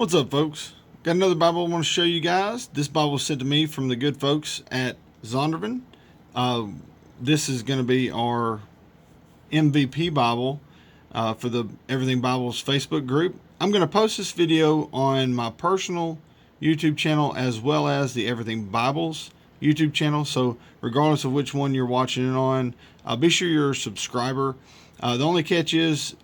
What's up, folks? Got another Bible I want to show you guys. This Bible was sent to me from the good folks at Zondervan. This is going to be our MVP Bible for the Everything Bibles Facebook group. I'm going to post this video on my personal YouTube channel as well as the Everything Bibles YouTube channel. So regardless of which one you're watching it on, be sure you're a subscriber. The only catch is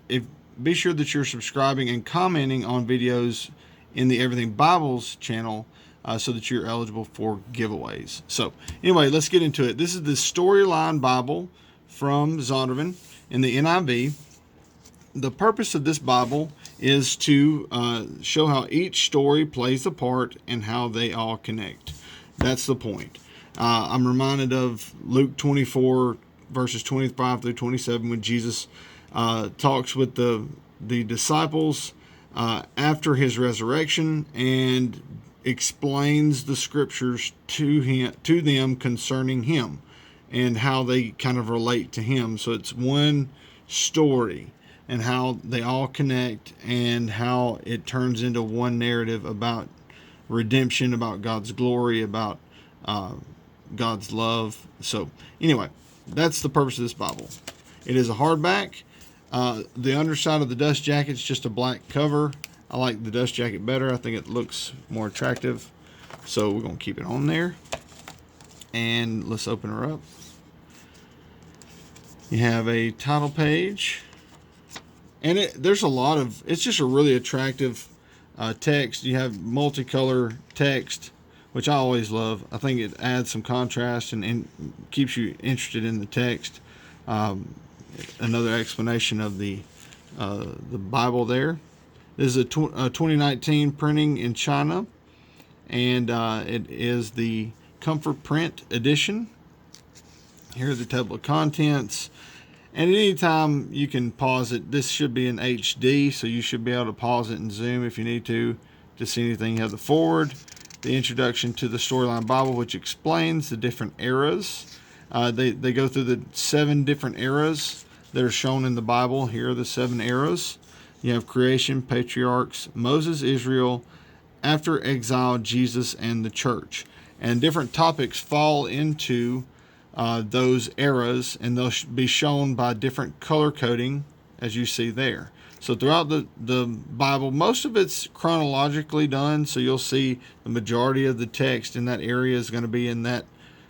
be sure that you're subscribing and commenting on videos in the Everything Bibles channel so that you're eligible for giveaways. So anyway, let's get into it. This is the Storyline Bible from Zondervan in the NIV. The purpose of this Bible is to show how each story plays a part and how they all connect. That's the point. I'm reminded of Luke 24 verses 25 through 27 when Jesus talks with the disciples after his resurrection and explains the scriptures to them concerning him and how they kind of relate to him. So it's one story and how they all connect and how it turns into one narrative about redemption, about God's glory, about God's love. So anyway, that's the purpose of this Bible. It is a hardback. The underside of the dust jacket is just a black cover. I like the dust jacket better. I think it looks more attractive. So we're going to keep it on there. And let's open her up. You have a title page. And there's a lot of, it's just a really attractive text. You have multicolor text, which I always love. I think it adds some contrast and keeps you interested in the text. Another explanation of the Bible there. This is a 2019 printing in China, and it is the Comfort Print edition. Here's the table of contents, and at any time you can pause it. This should be in HD, so you should be able to pause it and zoom if you need to see anything. You have the foreword, the introduction to the Storyline Bible, which explains the different eras. They go through the 7 different eras that are shown in the Bible. Here are the 7 eras. You have creation, patriarchs, Moses, Israel, after exile, Jesus, and the church. And different topics fall into those eras, and they'll be shown by different color coding, as you see there. So throughout the Bible, most of it's chronologically done, so you'll see the majority of the text in that area is going to be in that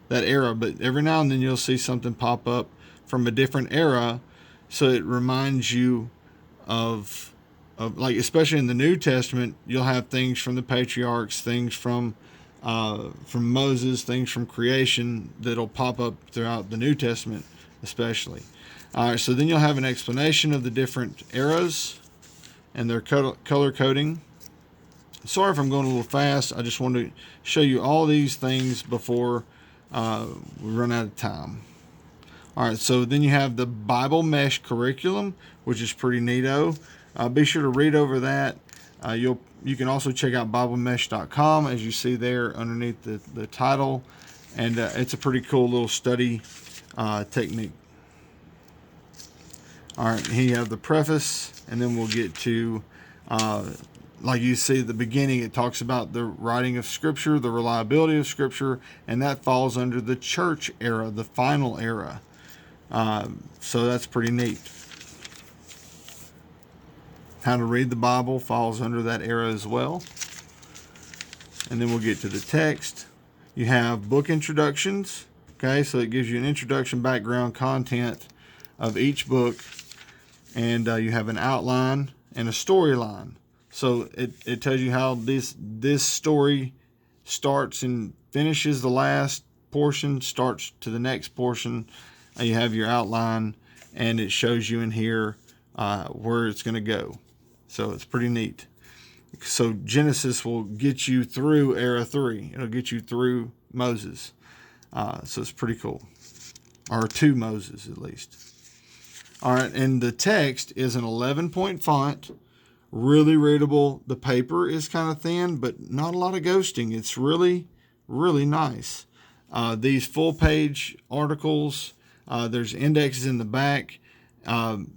era. But every now and then you'll see something pop up from a different era, so it reminds you of like, especially in the New Testament, you'll have things from the patriarchs, things from Moses, things from creation that'll pop up throughout the New Testament, especially. All right, so then you'll have an explanation of the different eras and their color coding. Sorry if I'm going a little fast. I just wanted to show you all these things before we run out of time. All right, so then you have the Bible Mesh curriculum, which is pretty neato. Be sure to read over that. You can also check out BibleMesh.com, as you see there underneath the title, and it's a pretty cool little study technique. All right, here you have the preface, and then we'll get to, like you see at the beginning, it talks about the writing of Scripture, the reliability of Scripture, and that falls under the church era, the final era. So that's pretty neat. How to read the Bible falls under that era as well. And then we'll get to the text. You have book introductions. Okay, so it gives you an introduction, background, content of each book. And you have an outline and a storyline. So it tells you how this story starts and finishes. The last portion starts to the next portion. You have your outline, and it shows you in here where it's going to go. So it's pretty neat. So Genesis will get you through era 3. It'll get you through Moses. So it's pretty cool. Or to Moses, at least. All right, and the text is an 11-point font. Really readable. The paper is kind of thin, but not a lot of ghosting. It's really, really nice. These full-page articles, there's indexes in the back,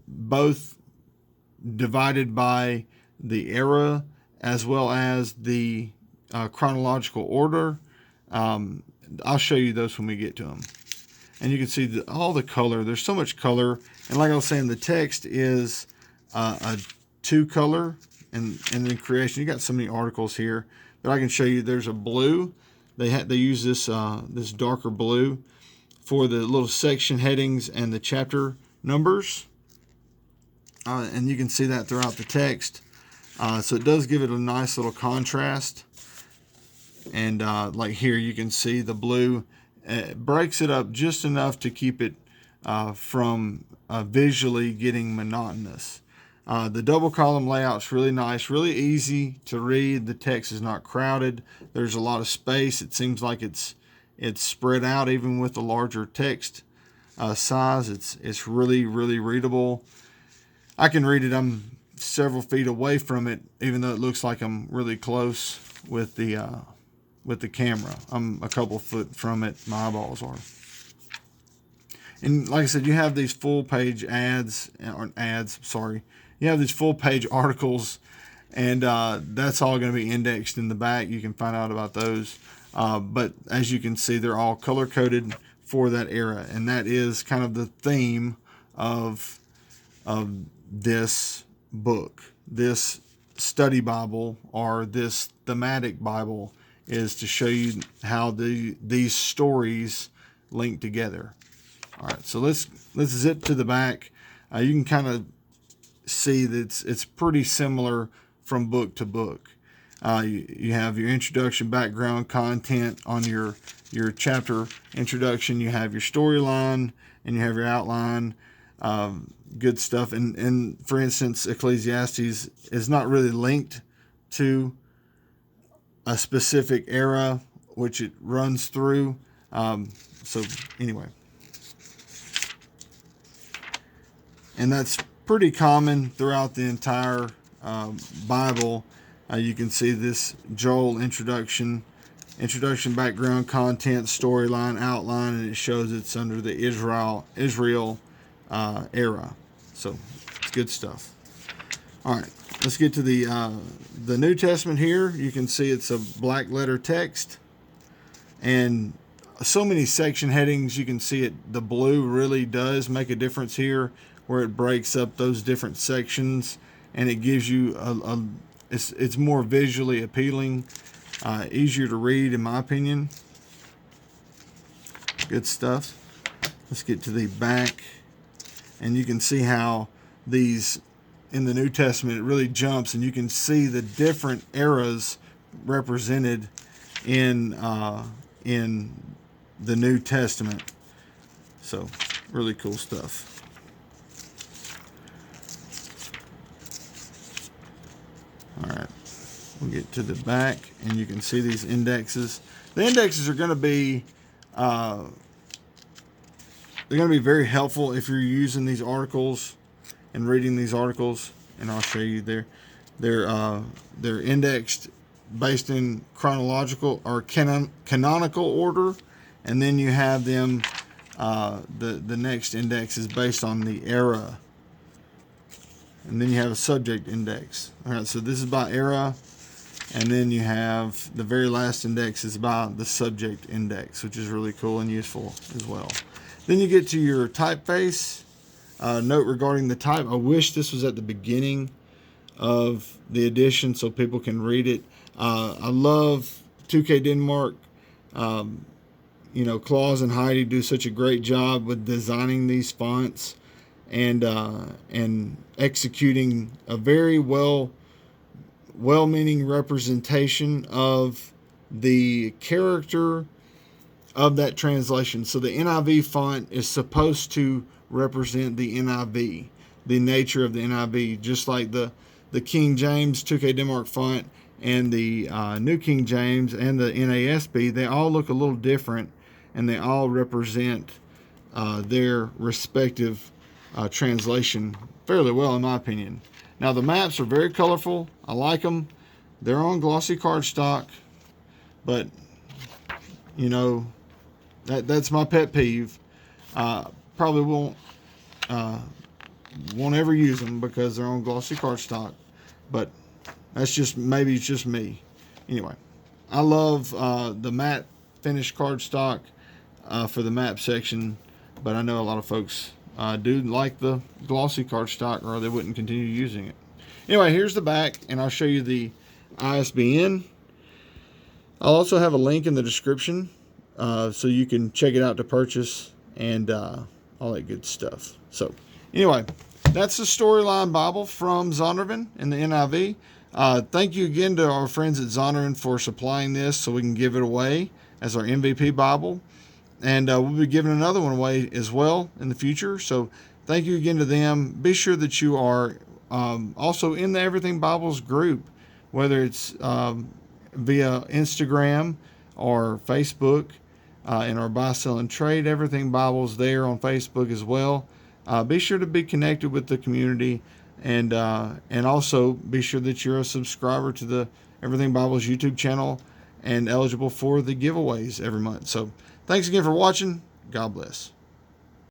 both divided by the era as well as the chronological order. I'll show you those when we get to them. And you can see all the color. There's so much color. And like I was saying, the text is a 2-color. And in creation, you got so many articles here. But I can show you there's a blue. They use this this darker blue for the little section headings and the chapter numbers. And you can see that throughout the text. So it does give it a nice little contrast. And like here, you can see the blue. It breaks it up just enough to keep it from visually getting monotonous. The double column layout's really nice, really easy to read. The text is not crowded. There's a lot of space. It seems like it's spread out even with the larger text size. It's really, really readable. I can read it. I'm several feet away from it, even though it looks like I'm really close with the camera. I'm a couple foot from it. My eyeballs are. And like I said, you have these full page You have these full page articles, and that's all going to be indexed in the back. You can find out about those. But as you can see, they're all color coded for that era, and that is kind of the theme of this book, this study Bible, or this thematic Bible, is to show you how these stories link together. All right, so let's zip to the back. You can kind of see that it's pretty similar from book to book. You have your introduction, background, content on your chapter introduction. You have your storyline, and you have your outline. Good stuff. And for instance, Ecclesiastes is not really linked to a specific era which it runs through. So anyway, and that's pretty common throughout the entire Bible. You can see this Joel introduction, background, content, storyline, outline, and it shows it's under the Israel era. So it's good stuff. All right, let's get to the New Testament here. You can see it's a black letter text, and so many section headings. You can see it. The blue really does make a difference here, where it breaks up those different sections, and it gives you it's more visually appealing, easier to read, in my opinion. Good stuff. Let's get to the back, and you can see how these in the New Testament, it really jumps, and you can see the different eras represented in the New Testament. So really cool stuff. All right, we'll get to the back, and you can see these indexes. The indexes are going to be very helpful if you're using these articles and reading these articles. And I'll show you there. They're indexed based in chronological or canonical order, and then you have them. The next index is based on the era. And then you have a subject index. All right, so this is by era. And then you have the very last index is by the subject index, which is really cool and useful as well. Then you get to your typeface. Note regarding the type. I wish this was at the beginning of the edition so people can read it. I love 2K Denmark. Claus and Heidi do such a great job with designing these fonts and executing a very well-meaning representation of the character of that translation. So the NIV font is supposed to represent the NIV, the nature of the NIV, just like the King James 2K Denmark font and the New King James and the NASB. They all look a little different, and they all represent their respective translation fairly well, in my opinion. Now the maps are very colorful. I like them. They're on glossy cardstock, but that's my pet peeve. Probably won't ever use them because they're on glossy cardstock, but That's just, maybe it's just me. Anyway, I love the matte finish cardstock for the map section, but I know a lot of folks do like the glossy cardstock, or they wouldn't continue using it. Anyway, here's the back, and I'll show you the ISBN. I'll also have a link in the description so you can check it out to purchase, and all that good stuff. So anyway, that's the Storyline Bible from Zondervan in the NIV. Thank you again to our friends at Zondervan for supplying this so we can give it away as our MVP Bible. And we'll be giving another one away as well in the future. So thank you again to them. Be sure that you are also in the Everything Bibles group, whether it's via Instagram or Facebook, in our Buy, Sell, and Trade Everything Bibles there on Facebook as well. Be sure to be connected with the community, and also be sure that you're a subscriber to the Everything Bibles YouTube channel and eligible for the giveaways every month. So thanks again for watching. God bless.